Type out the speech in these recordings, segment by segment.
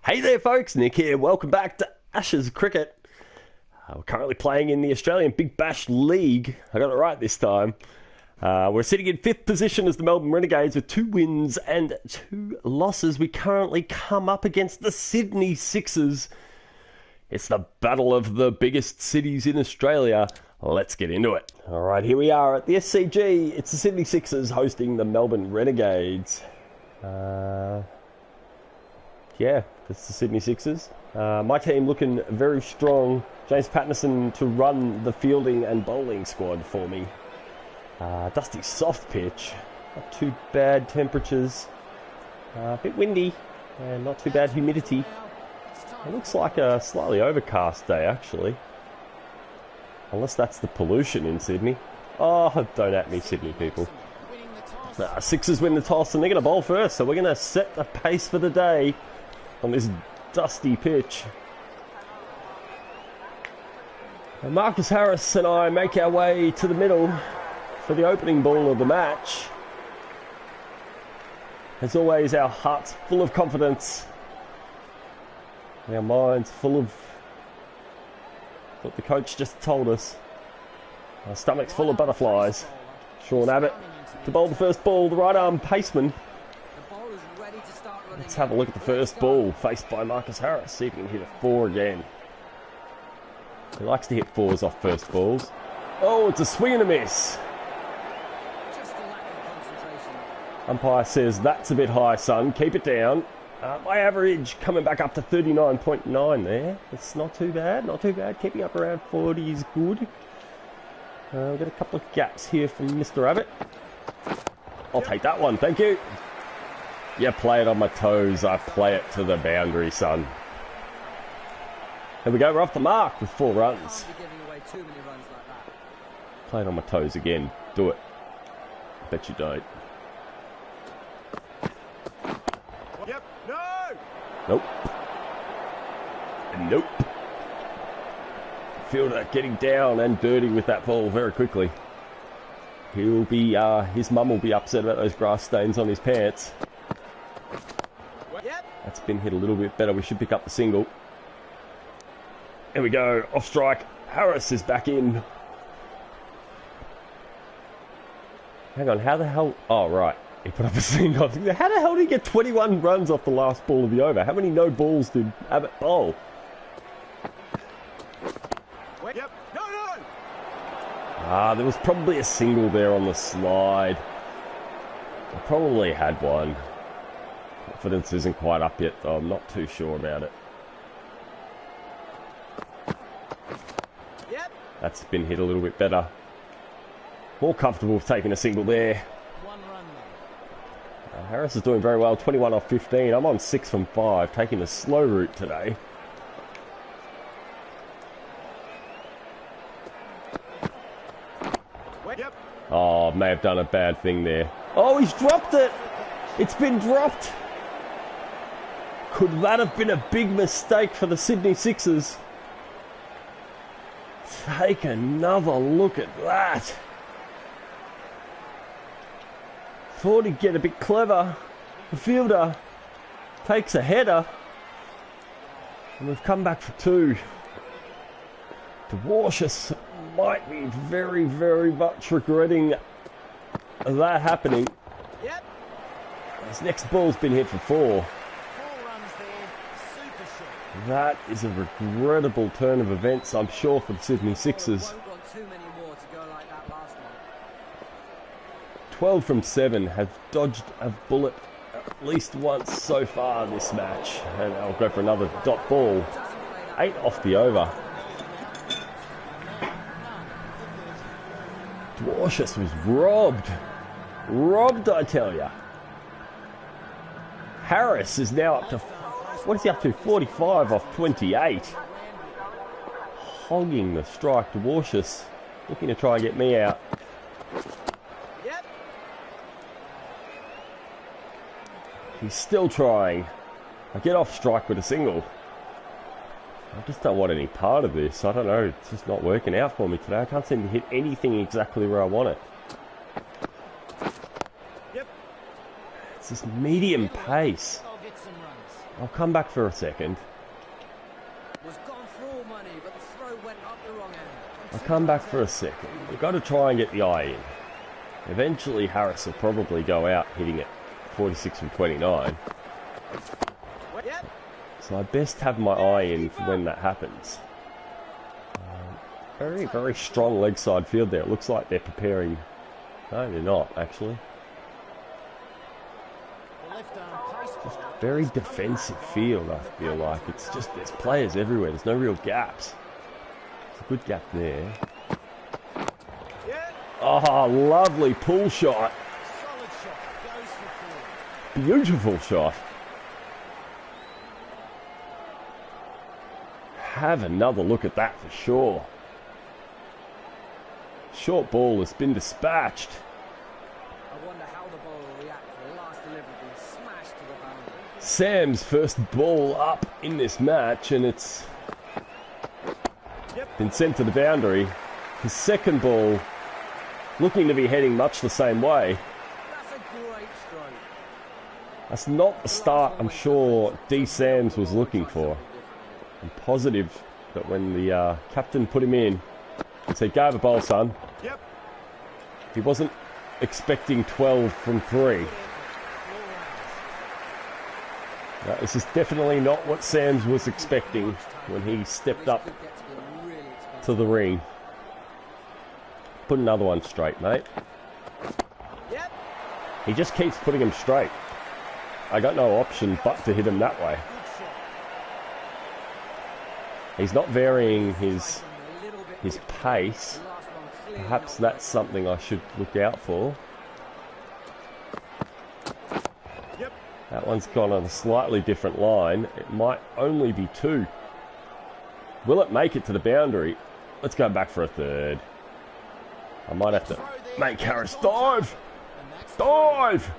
Hey there folks, Nick here. Welcome back to Ashes Cricket. We're currently playing in the Australian Big Bash League. I got it right this time. We're sitting in 5th position as the Melbourne Renegades with 2 wins and 2 losses. We currently come up against the Sydney Sixers. It's the battle of the biggest cities in Australia. Let's get into it. Alright, here we are at the SCG. It's the Sydney Sixers hosting the Melbourne Renegades. Yeah, that's the Sydney Sixers. My team looking very strong. James Patterson to run the fielding and bowling squad for me. Dusty soft pitch. Not too bad temperatures. A bit windy and not too bad humidity. It looks like a slightly overcast day actually. Unless that's the pollution in Sydney. Oh, don't at me Sydney people. Sixers win the toss and they're going to bowl first. So we're going to set the pace for the day on this dusty pitch. And Marcus Harris and I make our way to the middle for the opening ball of the match. As always, our hearts full of confidence. Our minds full of what the coach just told us. Our stomachs full of butterflies. Sean Abbott to bowl the first ball, the right arm paceman. Let's have a look at the first ball, faced by Marcus Harris. See if he can hit a 4 again. He likes to hit 4s off first balls. Oh, it's a swing and a miss. Umpire says, that's a bit high, son. Keep it down. My average coming back up to 39.9 there. It's not too bad, not too bad. Keeping up around 40 is good. We've got a couple of gaps here from Mr. Abbott. I'll take that one, thank you. Yeah, play it on my toes. I play it to the boundary, son. Here we go, we're off the mark with 4 runs. Play it on my toes again. Do it. Bet you don't. Yep, no! Nope. Nope. Fielder getting down and dirty with that ball very quickly. He'll be, his mum will be upset about those grass stains on his pants. That's been hit a little bit better. We should pick up the single. There we go. Off strike. Harris is back in. Hang on. How the hell? Oh, right. He put up a single. How the hell did he get 21 runs off the last ball of the over? How many no balls did Abbott bowl? Yep. No. There was probably a single there on the slide. I probably had one. Confidence isn't quite up yet, though. I'm not too sure about it. Yep. That's been hit a little bit better. More comfortable with taking a single there. 1 run there. Harris is doing very well. 21 off 15. I'm on 6 from 5. Taking the slow route today. Yep. Oh, may have done a bad thing there. Oh, he's dropped it. It's been dropped. Could that have been a big mistake for the Sydney Sixers? Take another look at that. Thought he'd get a bit clever. The fielder takes a header. And we've come back for 2. Dwarshus might be very, very much regretting that happening. Yep. His next ball's been hit for 4. 4 runs there. Super shot. That is a regrettable turn of events, I'm sure, for the Sydney Sixers. Won't want too many more to go like that last one. 12 from 7 have dodged a bullet at least once so far this match. And I'll go for another dot ball. 8 off the over. Dwarshus was robbed. Robbed, I tell ya. Harris is now up to, what is he up to? 45 off 28. Hogging the strike. Dwarshus looking to try and get me out. Yep. He's still trying. I get off strike with a single. I just don't want any part of this. I don't know, it's just not working out for me today. I can't seem to hit anything exactly where I want it. Yep. It's this medium pace. I'll get some runs. I'll come back for a second. Was gone for all money, but the throw went up the wrong end. I'll come back for a second. We've got to try and get the eye in. Eventually Harris will probably go out hitting it 46 from 29. Yep. So I best have my eye in for when that happens. Very, very strong leg side field there. It looks like they're preparing. No, they're not, actually. The left arm pace Just very defensive field, I feel like. It's just, there's players everywhere. There's no real gaps. It's a good gap there. Oh, lovely pull shot. solid shot. Goes for 4. Beautiful shot. Have another look at that for sure. Short ball has been dispatched. I wonder how the ball will react to the last delivery being smashed to the boundary. Sam's first ball up in this match, and it's been sent to the boundary. His second ball looking to be heading much the same way. That's a great stroke. That's not the start I'm sure D. Sams was looking for. I'm positive that when the captain put him in, he said, "Go have a bowl, son." Yep. He wasn't expecting 12 from 3. No, this is definitely not what Sams was expecting when he stepped up to the ring. Put another one straight, mate. Yep. He just keeps putting him straight. I got no option but to hit him that way. He's not varying his pace. Perhaps that's something I should look out for. Yep. That one's gone on a slightly different line. It might only be 2. Will it make it to the boundary? Let's go back for a third. I might have to make Harris dive. Dive!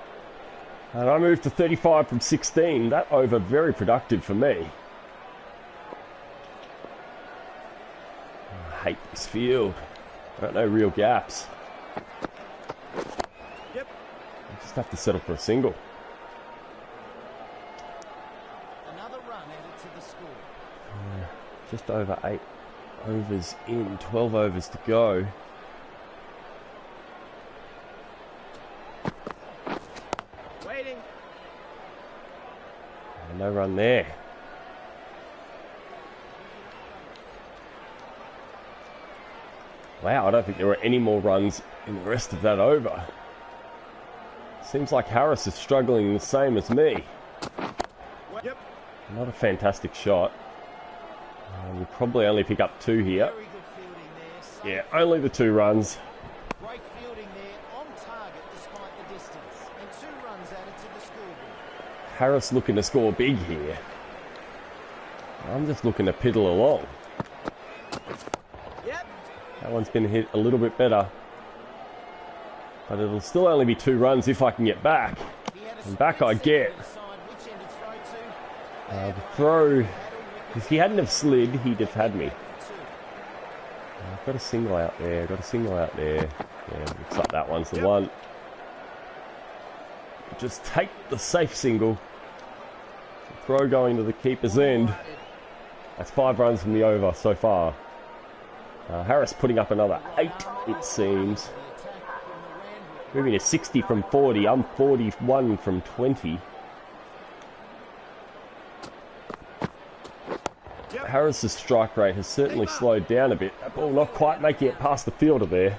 And I moved to 35 from 16. That over very productive for me. I hate this field. Got no real gaps. Yep. I just have to settle for a single. Another run added to the score. Just over 8 overs in. 12 overs to go. Waiting. No run there. Wow, I don't think there were any more runs in the rest of that over. Seems like Harris is struggling the same as me. Yep. Not a fantastic shot. We'll probably only pick up 2 here. Very good fielding there. Yeah, only the 2 runs. Great fielding there, on target despite the distance. And 2 runs added to the scoreboard. Harris looking to score big here. I'm just looking to piddle along. Yep. That one's been hit a little bit better. But it'll still only be 2 runs if I can get back. And back I get. The throw, if he hadn't have slid, he'd have had me. I've got a single out there, got a single out there. Yeah, looks like that one's the one. Just take the safe single. Throw going to the keeper's end. That's 5 runs from the over so far. Harris putting up another 8, it seems. Moving to 60 from 40. I'm 41 from 20. Harris's strike rate has certainly slowed down a bit. That ball not quite making it past the fielder there.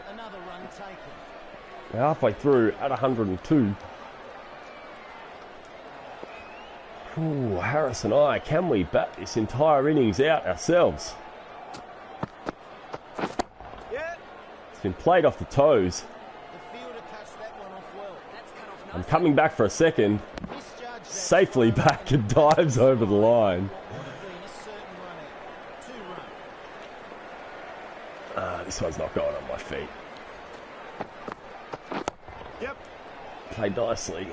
We're halfway through at 102. Ooh, Harris and I, can we bat this entire innings out ourselves? It's been played off the toes. I'm coming back for a second. Safely back and dives over the line. This one's not going on my feet. Yep. Played nicely.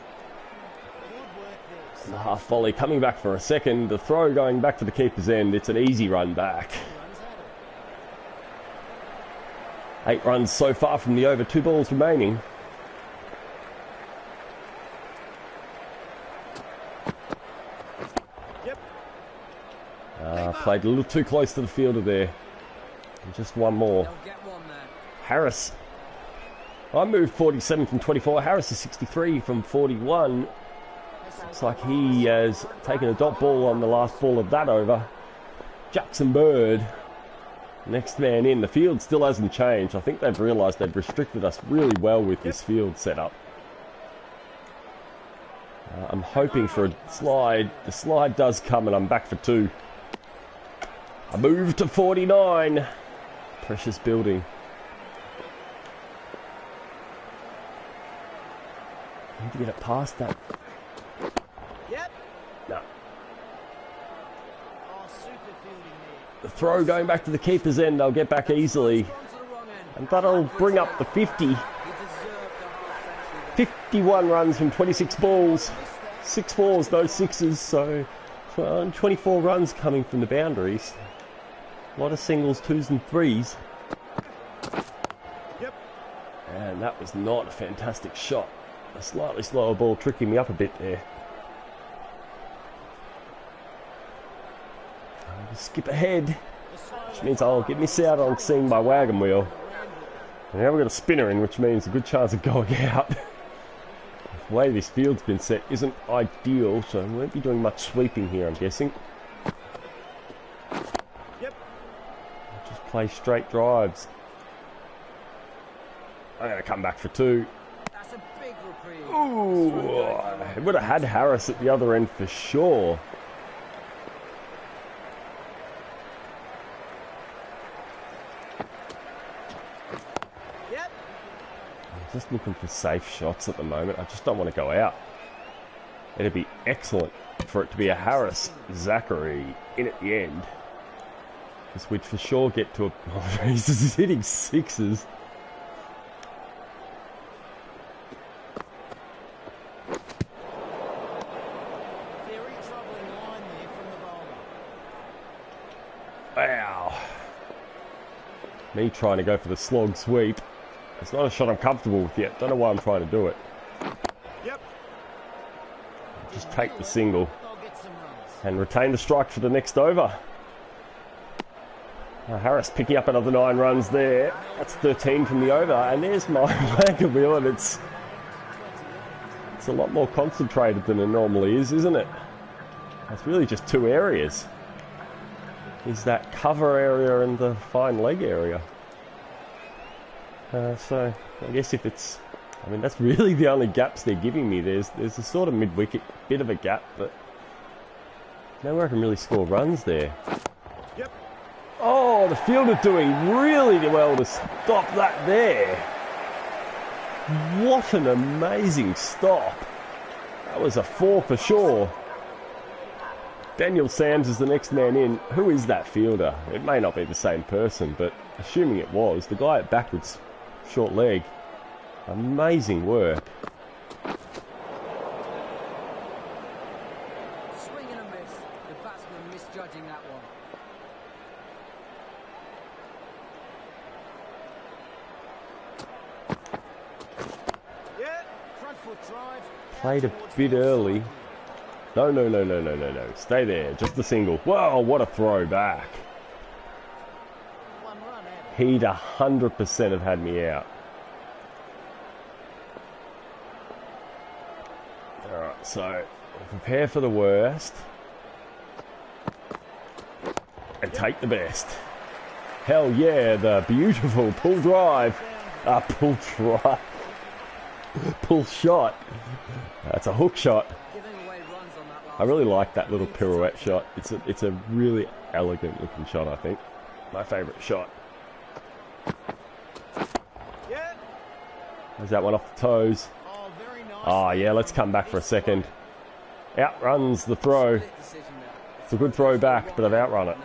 The half volley coming back for a second. The throw going back to the keeper's end. It's an easy run back. 8 runs so far from the over. 2 balls remaining. Played a little too close to the fielder there. And just one more. Harris. I moved 47 from 24. Harris is 63 from 41. Looks like he has taken a dot ball on the last ball of that over. Jackson Bird, next man in. The field still hasn't changed. I think they've realised they've restricted us really well with this field setup. I'm hoping for a slide. The slide does come and I'm back for 2. I move to 49. Precious building. Need to get it past that. Yep. No. Oh, super fielding there. The throw going back to the keeper's end. They'll get back easily. And that'll bring up the 50. 51 runs from 26 balls. 6 fours, no sixes. So 24 runs coming from the boundaries. A lot of singles, 2s and 3s. Yep. And that was not a fantastic shot. A slightly slower ball tricking me up a bit there. I'll skip ahead, which means I'll get miss out on seeing my wagon wheel. And now we've got a spinner in, which means a good chance of going out. The way this field's been set isn't ideal, so we won't be doing much sweeping here, I'm guessing. Play straight drives. I'm going to come back for 2. That's a big reprieve. Ooh, I would have had Harris at the other end for sure. Yep. I'm just looking for safe shots at the moment. I just don't want to go out. It'd be excellent for it to be a Harris Zachary in at the end. Because we'd for sure get to a... Oh, he's hitting 6s. Very troubling line there from the bowler. Wow. Me trying to go for the slog sweep. It's not a shot I'm comfortable with yet. Don't know why I'm trying to do it. Yep. Just take the single. They'll get some runs. And retain the strike for the next over. Harris picking up another 9 runs there. That's 13 from the over, and there's my wagon wheel, and it's a lot more concentrated than it normally is, isn't it? It's really just 2 areas. Is that cover area and the fine leg area. So I guess if it's, I mean, that's really the only gaps they're giving me. There's a sort of mid-wicket bit of a gap, but nowhere I can really score runs there. Yep. Oh, the fielder doing really well to stop that there. What an amazing stop. That was a 4 for sure. Daniel Sams is the next man in. Who is that fielder? It may not be the same person, but assuming it was, the guy at backwards short leg. Amazing work. Swing and a miss. The batsman misjudging that one. Yeah. Front foot drive. Played a bit early. No. Stay there. Just the single. Whoa, what a throw back. One run out. He'd 100% have had me out. Alright, so prepare for the worst. And take the best. Hell yeah, the beautiful pull drive. Pull drive. Pull shot. That's a hook shot. I really like that little pirouette shot. It's a really elegant looking shot, I think. My favourite shot. Yeah. There's that one off the toes. Oh, very nice. Oh yeah, let's come back for a second. Outruns the throw. It's a good throw back, but I've outrun it.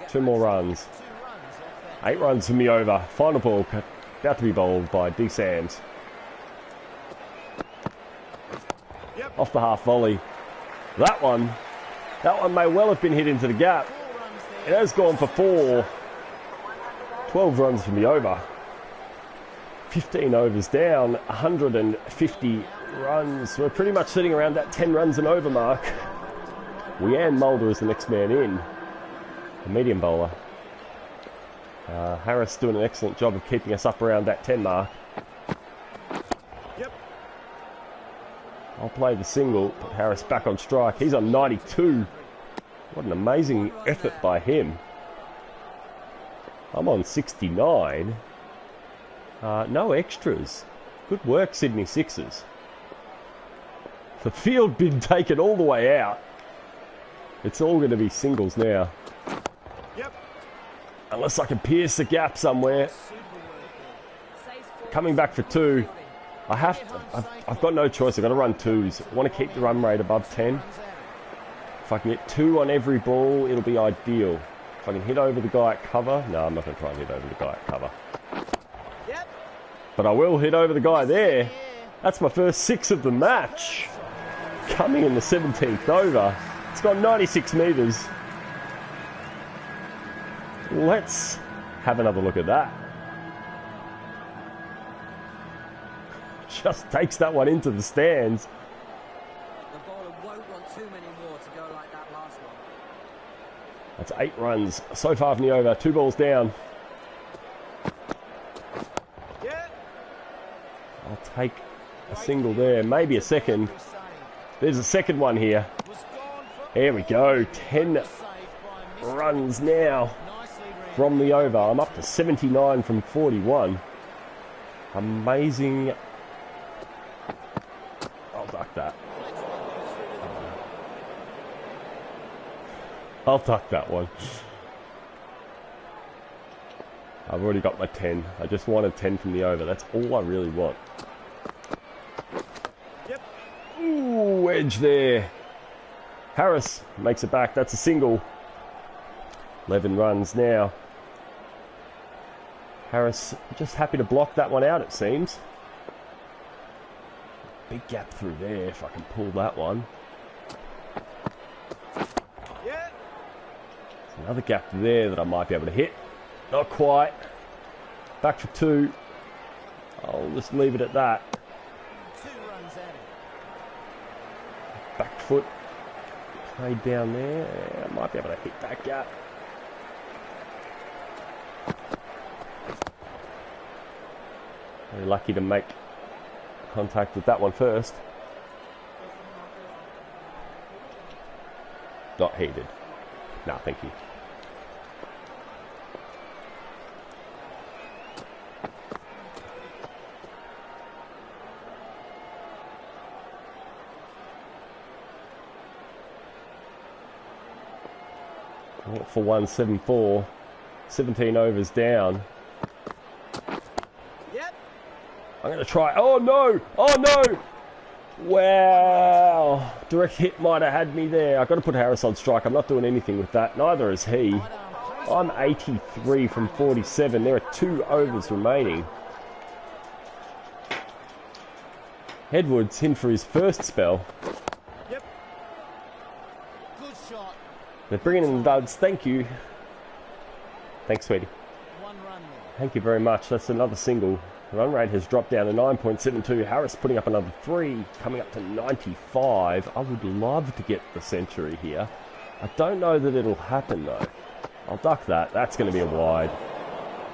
2 more runs. 2 runs off that. 8 runs for me over. Final ball about to be bowled by D. Sands. Yep. Off the half volley. That one may well have been hit into the gap. 4 runs It there. has gone for 4. 12 runs from the over. 15 overs down, 150 runs. We're pretty much sitting around that 10 runs and over mark. Leanne Mulder is the next man in, the medium bowler. Harris doing an excellent job of keeping us up around that 10 mark. Yep. I'll play the single, put Harris back on strike. He's on 92. What an amazing effort by him. I'm on 69. No extras. Good work, Sydney Sixers. The field been taken all the way out. It's all going to be singles now. Yep. Unless I can pierce the gap somewhere. Coming back for 2. I've got no choice. I've got to run 2s. I want to keep the run rate above 10. If I can get 2 on every ball, it'll be ideal. If I can hit over the guy at cover. No, I'm not going to try and hit over the guy at cover. Yep. But I will hit over the guy there. That's my first 6 of the match. Coming in the 17th over. It's got 96 metres. Let's have another look at that. Just takes that one into the stands. The bowler won't want too many more to go like that last one. That's 8 runs so far from the over. 2 balls down. Yeah. I'll take a single there, maybe a second. There's a second one here. Was gone for There we go. 10 saved by Mr. runs now Nicely read. from the over. I'm up to 79 from 41. Amazing. I'll duck that. I'll duck that one. I've already got my 10. I just wanted 10 from the over. That's all I really want. Yep. Ooh, edge there. Harris makes it back. That's a single. 11 runs now. Harris just happy to block that one out, it seems. Big gap through there if I can pull that one. Yeah. There's another gap there that I might be able to hit. Not quite. Back for 2. I'll just leave it at that. 2 runs at it. Back foot. Played down there. Yeah, I might be able to hit that gap. Very lucky to make contact with that one first. Not heated. No, thank you. For 174, 17 overs down. Yep. I'm going to try. Oh no! Oh no! Wow! Direct hit might have had me there. I've got to put Harris on strike. I'm not doing anything with that. Neither is he. I'm 83 from 47. There are 2 overs remaining. Edwards in for his first spell. Yep. Good shot. They're bringing in the duds. Thank you. Thanks, sweetie. 1 run there. Thank you very much. That's another single. The run rate has dropped down to 9.72. Harris putting up another 3, coming up to 95. I would love to get the century here. I don't know that it'll happen though. I'll duck that. That's going to be a wide.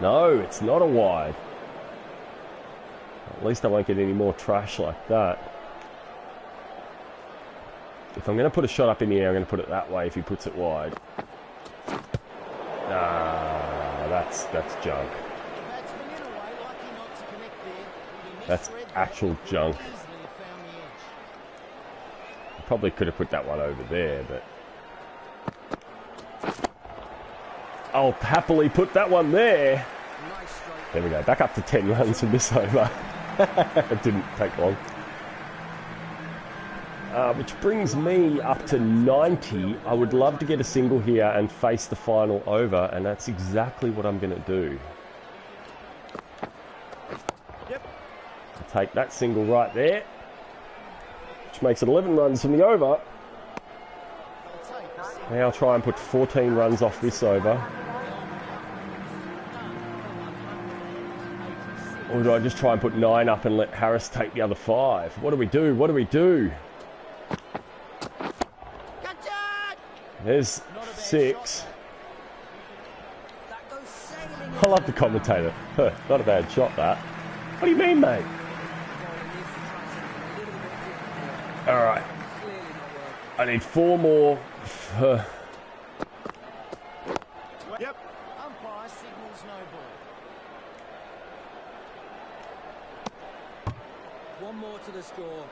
No, it's not a wide. At least I won't get any more trash like that. If I'm going to put a shot up in the air, I'm going to put it that way if he puts it wide. Ah, that's junk. Batsman in a way, lucky not to connect there. He That's misread actual that. junk. Easily have found the edge. Probably could have put that one over there, but I'll happily put that one there. Nice strike. There we go. Back up to 10 runs from this over. It didn't take long. Which brings me up to 90. I would love to get a single here and face the final over, and that's exactly what I'm going to do. Yep. I'll take that single right there, which makes it 11 runs from the over. Now I'll try and put 14 runs off this over. Or do I just try and put 9 up and let Harris take the other 5? What do we do? What do we do? There's 6. I love the commentator. Huh, not a bad shot, that. What do you mean, mate? Alright. I need 4 more. Yep. Umpire signals no ball. One more to the score.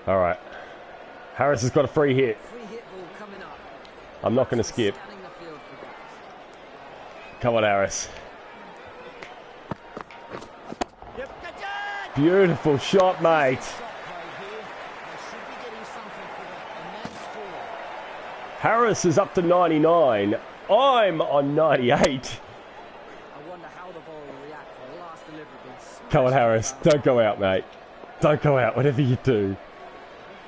Alright. Harris has got a free hit. Free hit ball coming up. I'm not going to skip. Scanning the field for bats. Come on, Harris. Yep. Beautiful shot, mate. Shot play here. They should be getting something for that, and that's 4. Harris is up to 99. I'm on 98. I wonder how the ball will react for the last delivery being smashed. Come on, Harris. Don't go out, mate. Don't go out, whatever you do.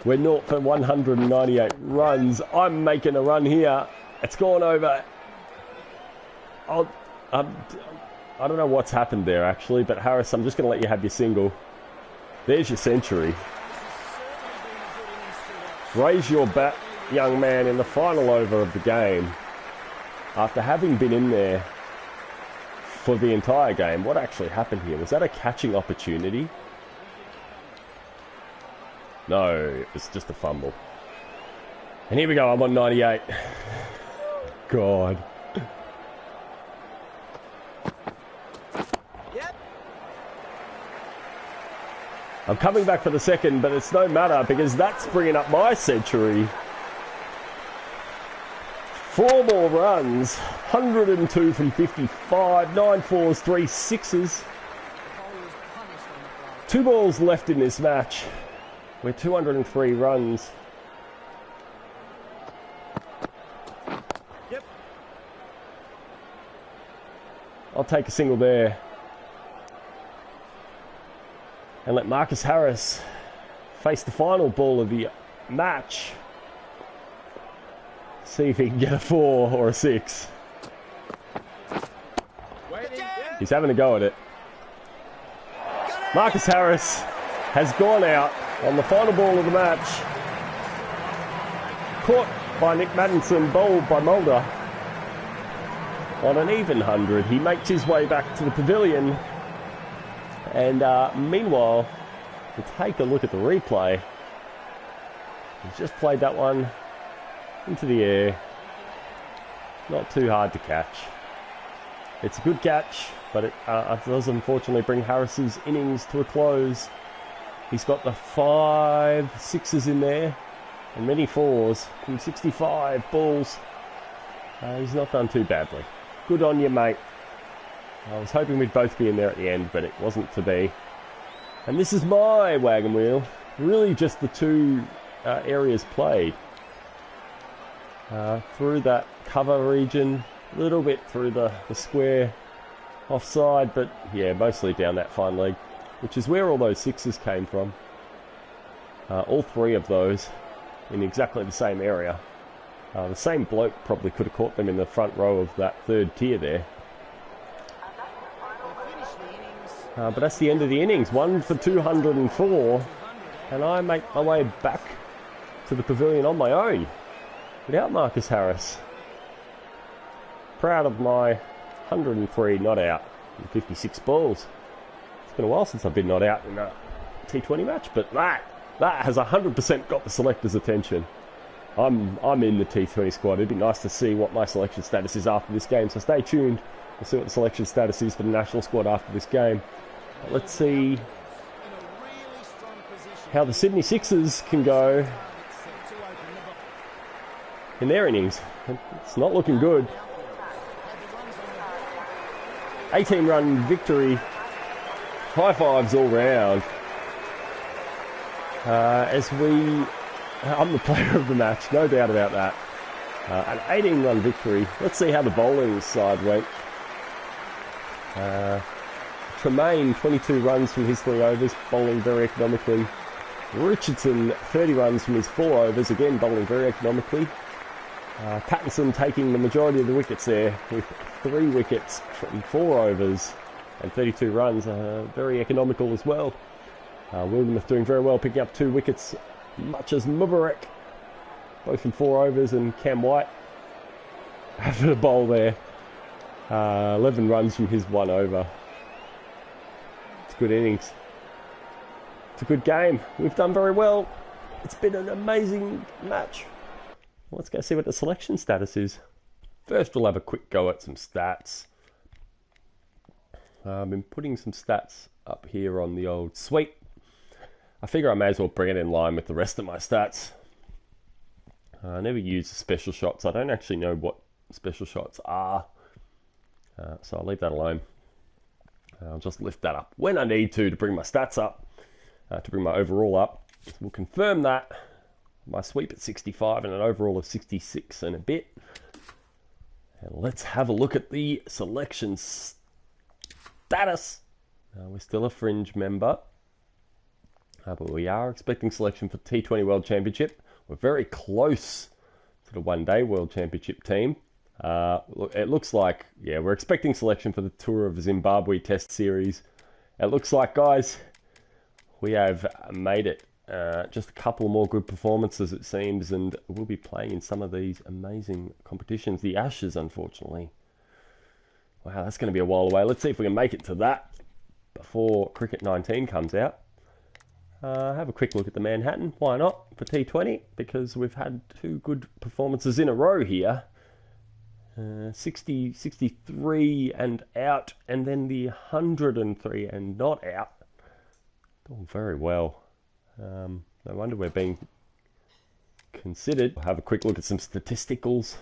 We're 0 for 198 runs. I'm making a run here. It's gone over. I don't know what's happened there, actually, but Harris, I'm just going to let you have your single. There's your century. Raise your bat, young man, in the final over of the game. After having been in there for the entire game, what actually happened here? Was that a catching opportunity? No, it was just a fumble. And here we go, I'm on 98. God. Yep. I'm coming back for the second, but it's no matter because that's bringing up my century. 4 more runs, 102 from 55, 9 fours, 3 sixes. 2 balls left in this match. We're 203 runs. Yep. I'll take a single there. And let Marcus Harris face the final ball of the match. See if he can get a 4 or a 6. He's having a go at it. Marcus Harris has gone out on the final ball of the match. Caught by Nick Maddinson, bowled by Mulder. On an even 100, he makes his way back to the pavilion. And meanwhile, we'll take a look at the replay. He's just played that one into the air. Not too hard to catch. It's a good catch, but it does unfortunately bring Harris's innings to a close. He's got the 5 sixes in there and many 4s from 65 balls. He's not done too badly. Good on you, mate. I was hoping we'd both be in there at the end, but it wasn't to be. And this is my wagon wheel. Really just the 2 areas played. Through that cover region, a little bit through the square offside, but yeah, mostly down that fine leg, which is where all those 6s came from. All 3 of those in exactly the same area. The same bloke probably could have caught them in the front row of that 3rd tier there. But that's the end of the innings. 1 for 204, and I make my way back to the pavilion on my own without Marcus Harris. Proud of my 103 not out in 56 balls. It's been a while since I've been not out in a T20 match, but that has 100% got the selector's attention. I'm in the T20 squad. It'd be nice to see what my selection status is after this game, so stay tuned. We'll see what the selection status is for the national squad after this game. But let's see how the Sydney Sixers can go in their innings. It's not looking good. 18-run victory. High fives all round. I'm the player of the match, no doubt about that. An 18-run victory. Let's see how the bowling side went. Tremaine, 22 runs from his 3 overs, bowling very economically. Richardson, 30 runs from his 4 overs, again bowling very economically. Pattinson taking the majority of the wickets there with 3 wickets from 4 overs and 32 runs. Very economical as well. Wildermuth doing very well, picking up 2 wickets, much as Mubarak, both from 4 overs, and Cam White having a bowl there. 11 runs from his 1 over. It's good innings. It's a good game. We've done very well. It's been an amazing match. Let's go see what the selection status is. First, we'll have a quick go at some stats. I've been putting some stats up here on the old suite. I figure I may as well bring it in line with the rest of my stats. I never use the special shots. I don't actually know what special shots are. So I'll leave that alone. I'll just lift that up when I need to bring my stats up, to bring my overall up. So we'll confirm that. My sweep at 65 and an overall of 66 and a bit. And let's have a look at the selection status. We're still a fringe member, but we are expecting selection for T20 World Championship. We're very close to the one-day World Championship team. It looks like, yeah, we're expecting selection for the Tour of Zimbabwe Test Series. It looks like, guys, we have made it. Just a couple more good performances, it seems, and we'll be playing in some of these amazing competitions. The Ashes, unfortunately. Wow, that's going to be a while away. Let's see if we can make it to that before Cricket 19 comes out. Have a quick look at the Manhattan. Why not? For T20, because we've had 2 good performances in a row here. 60, 63 and out, and then the 103 and not out. Doing very well. No wonder we're being considered. I'll have a quick look at some statisticals.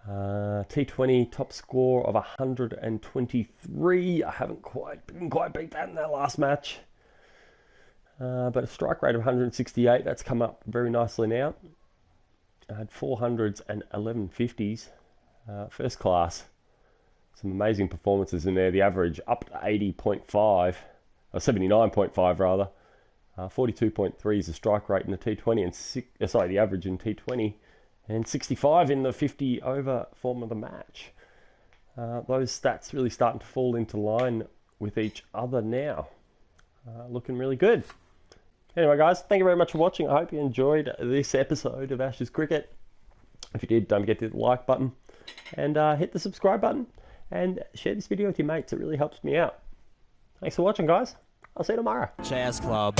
T20 top score of 123. I didn't quite beat that in that last match. But a strike rate of 168. That's come up very nicely now. I had 400s and 11 50s. First class. Some amazing performances in there. The average up to 80.5, or 79.5 rather. 42.3 is the strike rate in the T20, and the average in T20, and 65 in the 50 over form of the match. Those stats really starting to fall into line with each other now. Looking really good. Anyway, guys, thank you very much for watching. I hope you enjoyed this episode of Ashes Cricket. If you did, don't forget to hit the like button and hit the subscribe button and share this video with your mates. It really helps me out. Thanks for watching, guys. I'll see you tomorrow. Jazz Club.